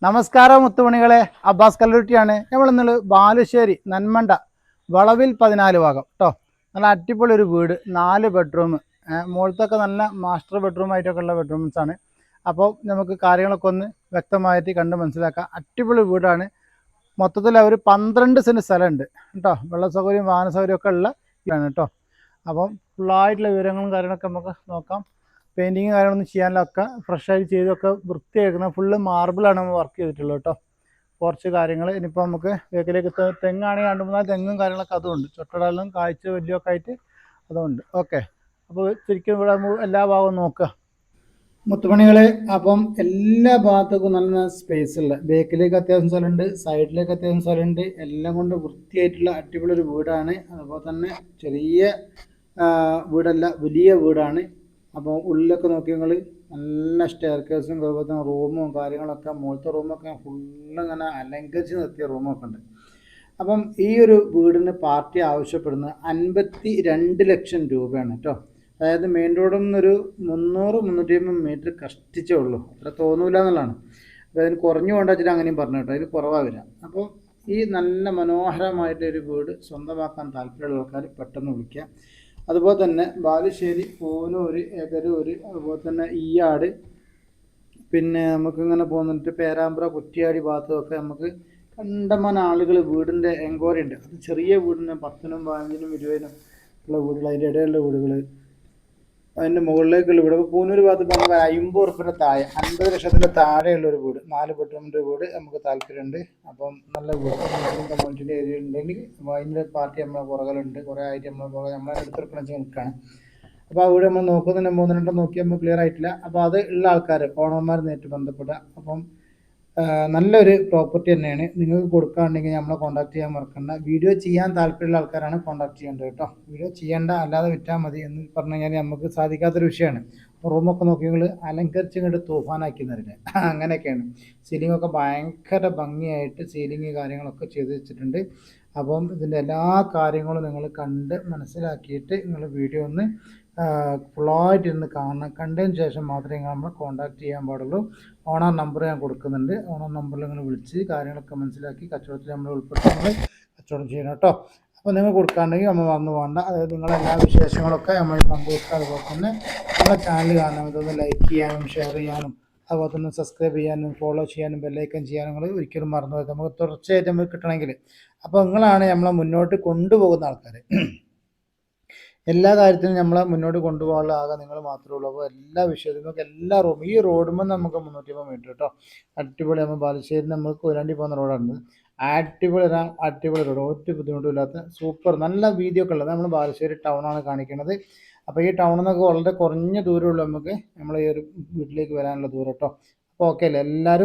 നമസ്കാരം മുത്തുമണികളെ, അബ്ബാസ് കല്ലൂട്ടിയാണ്. നമ്മൾ ഇന്നലെ ബാലുശ്ശേരി നന്മണ്ട വളവിൽ 14 ഭാഗം കേട്ടോ. നല്ല അടിപൊളി ഒരു വീട്, 4 ബെഡ്റൂം, മുകളിലത്തൊക്കെ നല്ല മാസ്റ്റർ ബെഡ്റൂം ആയിട്ടൊക്കെ ഉള്ള ബെഡ്റൂംസ് ആണ്. അപ്പോൾ നമുക്ക് കാര്യങ്ങളൊക്കെ ഒന്ന് വ്യക്തമായിട്ട് കണ്ട് മനസ്സിലാക്കാം. അടിപൊളി വീടാണ്. മൊത്തത്തിൽ അവർ 12 സെൻറ്റ് സ്ഥലമുണ്ട് കേട്ടോ. വെള്ള സൗകര്യം വാഹന സൗകര്യം ഒക്കെ ഉള്ള ഇതാണ് കേട്ടോ. അപ്പം ഫുള്ളായിട്ടുള്ള വിവരങ്ങളും കാര്യങ്ങളൊക്കെ നമുക്ക് നോക്കാം. പെയിൻറ്റിങ് കാര്യങ്ങളൊന്നും ചെയ്യാനൊക്കെ ഫ്രഷായി ചെയ്തൊക്കെ വൃത്തിയാക്കുന്ന ഫുള്ള് മാർബിളാണ് നമ്മൾ വർക്ക് ചെയ്തിട്ടുള്ളത് കേട്ടോ. കുറച്ച് കാര്യങ്ങൾ ഇനിയിപ്പോൾ നമുക്ക് വേക്കിലേക്ക് തെങ്ങാണെങ്കിൽ 2-3 തെങ്ങും കാര്യങ്ങളൊക്കെ അതുകൊണ്ട് ചൊട്ടടലും കാഴ്ച വലിയൊക്കെ ആയിട്ട് അതുകൊണ്ട് ഓക്കെ. അപ്പോൾ ശരിക്കും ഇവിടെ എല്ലാ ഭാഗവും നോക്കുക മുത്തുമണികളെ. അപ്പം എല്ലാ ഭാഗത്തേക്കും നല്ല സ്പേസ് ഉള്ള, ബേക്കിലേക്ക് അത്യാവശ്യം സ്ഥലമുണ്ട്, സൈഡിലേക്ക് അത്യാവശ്യം സ്ഥലമുണ്ട്, എല്ലാം കൊണ്ട് വൃത്തിയായിട്ടുള്ള അടിപൊളി ഒരു വീടാണ്. അതുപോലെ തന്നെ ചെറിയ വീടല്ല, വലിയ വീടാണ്. അപ്പോൾ ഉള്ളിലൊക്കെ നോക്കി നിങ്ങൾ നല്ല സ്റ്റെയർ കേസും അതുപോലെ തന്നെ റൂമും കാര്യങ്ങളൊക്കെ, മുകളിലത്തെ റൂമൊക്കെ ഫുള്ള് ഇങ്ങനെ അലങ്കരിച്ച് നിർത്തിയ റൂമൊക്കെ ഉണ്ട്. അപ്പം ഈ ഒരു വീടിന് പാർട്ടി ആവശ്യപ്പെടുന്നത് 52 ലക്ഷം രൂപയാണ് കേട്ടോ. അതായത് മെയിൻ റോഡിൽ നിന്നൊരു 300-350 മീറ്റർ കഷ്ടിച്ചേ ഉള്ളൂ, അത്ര തോന്നൂല എന്നുള്ളതാണ്. അപ്പോൾ അതിന് കുറഞ്ഞു കൊണ്ടാ വെച്ചിട്ട് അങ്ങനെയും പറഞ്ഞു കേട്ടോ, അതിൽ കുറവാണ് വരിക. അപ്പോൾ ഈ നല്ല മനോഹരമായിട്ടൊരു വീട് സ്വന്തമാക്കാൻ താല്പര്യമുള്ള ആൾക്കാർ പെട്ടെന്ന് വിളിക്കുക. അതുപോലെ തന്നെ ബാലുശ്ശേരി, പൂനൂർ, എകരൂർ, അതുപോലെ തന്നെ ഈയാട്, പിന്നെ നമുക്കിങ്ങനെ പോകുന്നിട്ട് പേരാമ്പ്ര, കുറ്റിയാടി ഭാഗത്തൊക്കെ നമുക്ക് കണ്ടമാനം ആളുകൾ വീടിൻ്റെ എൻക്വയറി ഉണ്ട്. അത് ചെറിയ വീടിന് 10-നും 15-നും 20-നും ഉള്ള വീടുകൾ, അതിൻ്റെ ഇടയിലുള്ള വീടുകൾ, അതിൻ്റെ മുകളിലേക്കുള്ള വീട്. ഇപ്പോൾ പൂനൂർ ഭാഗത്ത് നമുക്ക് 50 ഉറുപ്പിൻ്റെ താഴെ, 50 ലക്ഷത്തിൻ്റെ താഴെയുള്ള ഒരു വീട്, 4 ബെഡ്റൂമിൻ്റെ വീട് നമുക്ക് താല്പര്യമുണ്ട്. അപ്പം നല്ല വീട് കമ്മ്യൂണിറ്റിൻ്റെ ഏരിയ ഉണ്ടെങ്കിൽ അതിൻ്റെ പാർട്ടി നമ്മളെ പുറകിലുണ്ട്. കുറേ ആയിട്ട് നമ്മളെ എടുത്തെടുക്കണം വെച്ചാൽ നിൽക്കുകയാണ്. അപ്പോൾ ആ വീട് നമ്മൾ നോക്കുന്നുണ്ട്, 3-2 നോക്കി നമ്മൾ ക്ലിയർ ആയിട്ടില്ല. അപ്പോൾ അത് ഉള്ള ആൾക്കാർ ഓണർമാർ നേരിട്ട് ബന്ധപ്പെടുക. അപ്പം നല്ലൊരു പ്രോപ്പർട്ടി തന്നെയാണ്. നിങ്ങൾക്ക് കൊടുക്കുകയാണെങ്കിൽ നമ്മളെ കോൺടാക്ട് ചെയ്യാൻ മറക്കണ്ട. വീഡിയോ ചെയ്യാൻ താല്പര്യമുള്ള ആൾക്കാരാണ് കോൺടാക്ട് ചെയ്യേണ്ടത് കേട്ടോ. വീഡിയോ ചെയ്യേണ്ട, അല്ലാതെ വിറ്റാൽ മതി എന്ന് പറഞ്ഞു കഴിഞ്ഞാൽ നമുക്ക് സാധിക്കാത്തൊരു വിഷയമാണ്. റൂമൊക്കെ നോക്കി നിങ്ങൾ അലങ്കരിച്ച് ഇങ്ങോട്ട് തൂഫാനാക്കി തരില്ലേ, അങ്ങനെയൊക്കെയാണ്. സീലിങ്ങൊക്കെ ഭയങ്കര ഭംഗിയായിട്ട് സീലിങ് കാര്യങ്ങളൊക്കെ ചെയ്ത് വെച്ചിട്ടുണ്ട്. അപ്പം ഇതിൻ്റെ എല്ലാ കാര്യങ്ങളും നിങ്ങൾ കണ്ട് മനസ്സിലാക്കിയിട്ട് നിങ്ങൾ വീഡിയോ ഒന്ന് ഫുള്ളായിട്ട് ഇരുന്ന് കാണണം. കണ്ടതിന് ശേഷം മാത്രമേ നിങ്ങൾ നമ്മൾ കോൺടാക്ട് ചെയ്യാൻ പാടുള്ളൂ. ഓണർ നമ്പർ ഞാൻ കൊടുക്കുന്നുണ്ട്. ഓണർ നമ്പറിൽ നിങ്ങൾ വിളിച്ച് കാര്യങ്ങളൊക്കെ മനസ്സിലാക്കി കച്ചവടത്തിൽ നമ്മൾ ഉൾപ്പെട്ട് നമ്മൾ കച്ചവടം ചെയ്യണം കേട്ടോ. അപ്പോൾ നിങ്ങൾ കൊടുക്കാണ്ടെങ്കിൽ നമ്മൾ വന്നു പോകണ്ട. അതായത് നിങ്ങളെല്ലാ വിശേഷങ്ങളൊക്കെ നമ്മൾ പങ്കുവെക്കുക. അതുപോലെ തന്നെ നമ്മളെ ചാനൽ കാണാൻ ഇതൊന്ന് ലൈക്ക് ചെയ്യാനും ഷെയർ ചെയ്യാനും അതുപോലെ തന്നെ സബ്സ്ക്രൈബ് ചെയ്യാനും ഫോളോ ചെയ്യാനും ബെല്ലൈക്കൻ ചെയ്യാനും നിങ്ങൾ ഒരിക്കലും മറന്നു പോയത്. നമുക്ക് തുടർച്ചയായിട്ട് നമുക്ക് കിട്ടണമെങ്കിൽ. അപ്പോൾ നിങ്ങളാണ് നമ്മളെ മുന്നോട്ട് കൊണ്ടുപോകുന്ന ആൾക്കാർ. എല്ലാ കാര്യത്തിനും നമ്മളെ മുന്നോട്ട് കൊണ്ടുപോകാനുള്ള ആകെ നിങ്ങൾ മാത്രമേ ഉള്ളൂ. അപ്പോൾ എല്ലാ വിഷയത്തിനും എല്ലാ റൂമും ഈ റോഡുമ്പോൾ നമുക്ക് 350 മീറ്റർ കേട്ടോ. അടിപൊളി. നമ്മൾ ബാലുശ്ശേരി നമുക്ക് കൊയിലാണ്ടി പോകുന്ന റോഡാണ്. അടിപൊളി റോഡ്, ഒറ്റ ബുദ്ധിമുട്ടില്ലാത്ത സൂപ്പർ നല്ല വീതിയൊക്കെ ഉള്ളത്. നമ്മൾ ബാലുശ്ശേരി ടൗണാണ് കാണിക്കുന്നത്. അപ്പോൾ ഈ ടൗണിൽ നിന്നൊക്കെ വളരെ കുറഞ്ഞ ദൂരമുള്ളൂ നമുക്ക് നമ്മളെ ഈ ഒരു വീട്ടിലേക്ക് വരാനുള്ള ദൂരം കേട്ടോ. അപ്പോൾ ഓക്കെ അല്ലേ എല്ലാവരും?